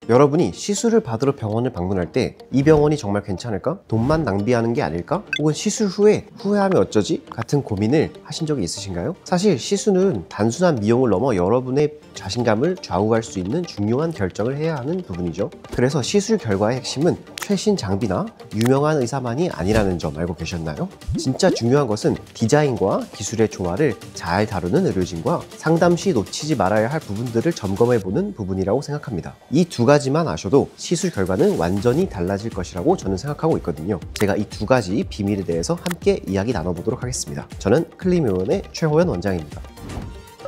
여러분이 시술을 받으러 병원을 방문할 때 이 병원이 정말 괜찮을까? 돈만 낭비하는 게 아닐까? 혹은 시술 후에 후회하면 어쩌지? 같은 고민을 하신 적이 있으신가요? 사실 시술은 단순한 미용을 넘어 여러분의 자신감을 좌우할 수 있는 중요한 결정을 해야 하는 부분이죠. 그래서 시술 결과의 핵심은 최신 장비나 유명한 의사만이 아니라는 점 알고 계셨나요? 진짜 중요한 것은 디자인과 기술의 조화를 잘 다루는 의료진과 상담 시 놓치지 말아야 할 부분들을 점검해보는 부분이라고 생각합니다. 이 두 가지만 아셔도 시술 결과는 완전히 달라질 것이라고 저는 생각하고 있거든요. 제가 이 두 가지 비밀에 대해서 함께 이야기 나눠보도록 하겠습니다. 저는 클리미원의 최호연 원장입니다.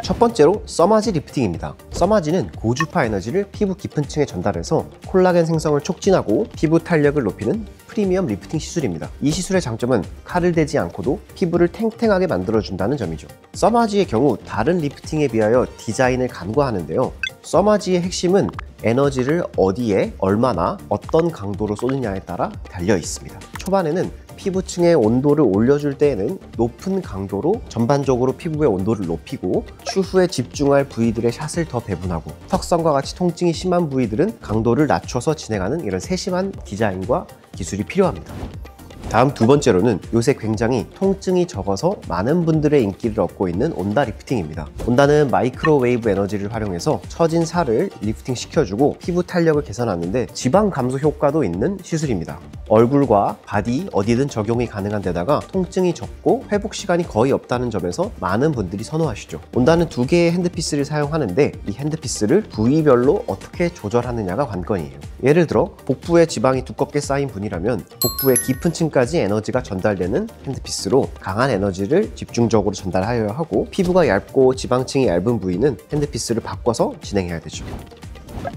첫 번째로 써마지 리프팅입니다. 써마지는 고주파 에너지를 피부 깊은 층에 전달해서 콜라겐 생성을 촉진하고 피부 탄력을 높이는 프리미엄 리프팅 시술입니다. 이 시술의 장점은 칼을 대지 않고도 피부를 탱탱하게 만들어준다는 점이죠. 써마지의 경우 다른 리프팅에 비하여 디자인을 간과하는데요. 써마지의 핵심은 에너지를 어디에 얼마나 어떤 강도로 쏘느냐에 따라 달려 있습니다. 초반에는 피부층의 온도를 올려줄 때에는 높은 강도로 전반적으로 피부의 온도를 높이고 추후에 집중할 부위들의 샷을 더 배분하고 턱선과 같이 통증이 심한 부위들은 강도를 낮춰서 진행하는 이런 세심한 디자인과 기술이 필요합니다. 다음 두 번째로는 요새 굉장히 통증이 적어서 많은 분들의 인기를 얻고 있는 온다 리프팅입니다. 온다는 마이크로웨이브 에너지를 활용해서 처진 살을 리프팅 시켜주고 피부 탄력을 개선하는데 지방 감소 효과도 있는 시술입니다. 얼굴과 바디 어디든 적용이 가능한 데다가 통증이 적고 회복 시간이 거의 없다는 점에서 많은 분들이 선호하시죠. 온다는 두 개의 핸드피스를 사용하는데 이 핸드피스를 부위별로 어떻게 조절하느냐가 관건이에요. 예를 들어 복부에 지방이 두껍게 쌓인 분이라면 복부의 깊은 층까지 에너지가 전달되는 핸드피스로 강한 에너지를 집중적으로 전달하여야 하고 피부가 얇고 지방층이 얇은 부위는 핸드피스를 바꿔서 진행해야 되죠.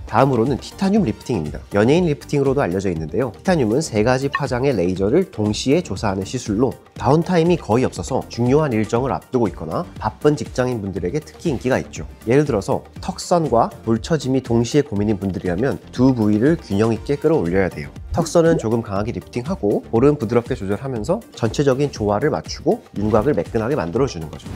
다음으로는 티타늄 리프팅입니다. 연예인 리프팅으로도 알려져 있는데요. 티타늄은 3가지 파장의 레이저를 동시에 조사하는 시술로 다운타임이 거의 없어서 중요한 일정을 앞두고 있거나 바쁜 직장인분들에게 특히 인기가 있죠. 예를 들어서 턱선과 물처짐이 동시에 고민인 분들이라면 두 부위를 균형 있게 끌어올려야 돼요. 턱선은 조금 강하게 리프팅하고 볼은 부드럽게 조절하면서 전체적인 조화를 맞추고 윤곽을 매끈하게 만들어주는 거죠.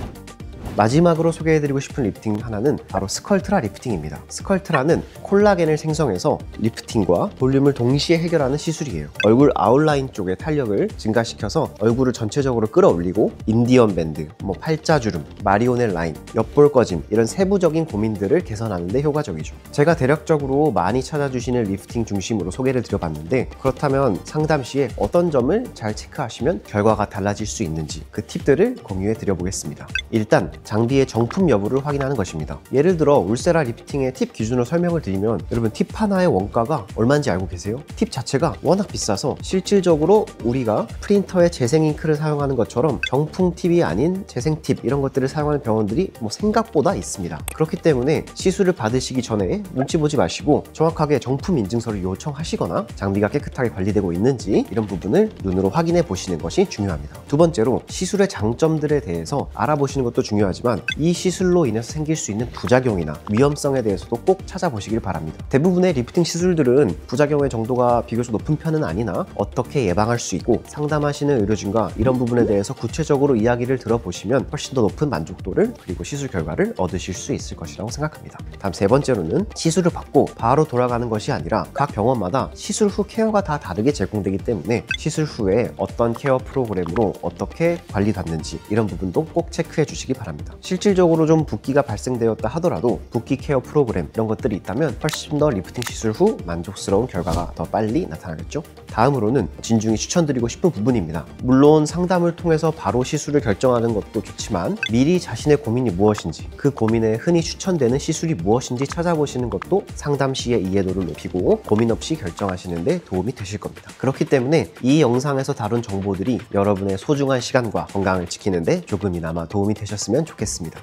마지막으로 소개해드리고 싶은 리프팅 하나는 바로 스컬트라 리프팅입니다. 스컬트라는 콜라겐을 생성해서 리프팅과 볼륨을 동시에 해결하는 시술이에요. 얼굴 아웃라인 쪽의 탄력을 증가시켜서 얼굴을 전체적으로 끌어올리고 인디언 밴드, 팔자주름, 마리오넬 라인, 옆볼 꺼짐 이런 세부적인 고민들을 개선하는 데 효과적이죠. 제가 대략적으로 많이 찾아주시는 리프팅 중심으로 소개를 드려봤는데 그렇다면 상담 시에 어떤 점을 잘 체크하시면 결과가 달라질 수 있는지 그 팁들을 공유해 드려보겠습니다. 일단 장비의 정품 여부를 확인하는 것입니다. 예를 들어 울세라 리프팅의 팁 기준으로 설명을 드리면 여러분 팁 하나의 원가가 얼마인지 알고 계세요? 팁 자체가 워낙 비싸서 실질적으로 우리가 프린터에 재생 잉크를 사용하는 것처럼 정품 팁이 아닌 재생 팁 이런 것들을 사용하는 병원들이 생각보다 있습니다. 그렇기 때문에 시술을 받으시기 전에 눈치 보지 마시고 정확하게 정품 인증서를 요청하시거나 장비가 깨끗하게 관리되고 있는지 이런 부분을 눈으로 확인해 보시는 것이 중요합니다. 두 번째로 시술의 장점들에 대해서 알아보시는 것도 중요하지만 이 시술로 인해서 생길 수 있는 부작용이나 위험성에 대해서도 꼭 찾아보시길 바랍니다. 대부분의 리프팅 시술들은 부작용의 정도가 비교적 높은 편은 아니나 어떻게 예방할 수 있고 상담하시는 의료진과 이런 부분에 대해서 구체적으로 이야기를 들어보시면 훨씬 더 높은 만족도를 그리고 시술 결과를 얻으실 수 있을 것이라고 생각합니다. 다음 세 번째로는 시술을 받고 바로 돌아가는 것이 아니라 각 병원마다 시술 후 케어가 다 다르게 제공되기 때문에 시술 후에 어떤 케어 프로그램으로 어떻게 관리받는지 이런 부분도 꼭 체크해 주시기 바랍니다. 실질적으로 좀 붓기가 발생되었다 하더라도 붓기 케어 프로그램 이런 것들이 있다면 훨씬 더 리프팅 시술 후 만족스러운 결과가 더 빨리 나타나겠죠. 다음으로는 진중히 추천드리고 싶은 부분입니다. 물론 상담을 통해서 바로 시술을 결정하는 것도 좋지만 미리 자신의 고민이 무엇인지 그 고민에 흔히 추천되는 시술이 무엇인지 찾아보시는 것도 상담 시의 이해도를 높이고 고민 없이 결정하시는 데 도움이 되실 겁니다. 그렇기 때문에 이 영상에서 다룬 정보들이 여러분의 소중한 시간과 건강을 지키는 데 조금이나마 도움이 되셨으면 좋겠습니다.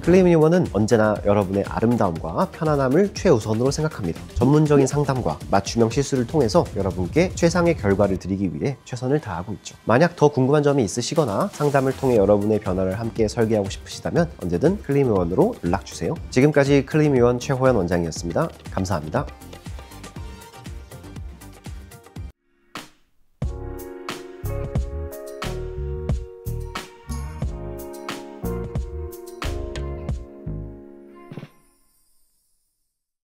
클리미원은 언제나 여러분의 아름다움과 편안함을 최우선으로 생각합니다. 전문적인 상담과 맞춤형 시술을 통해서 여러분께 최상의 결과를 드리기 위해 최선을 다하고 있죠. 만약 더 궁금한 점이 있으시거나 상담을 통해 여러분의 변화를 함께 설계하고 싶으시다면 언제든 클리미원으로 연락주세요. 지금까지 클리미원 최호연 원장이었습니다. 감사합니다.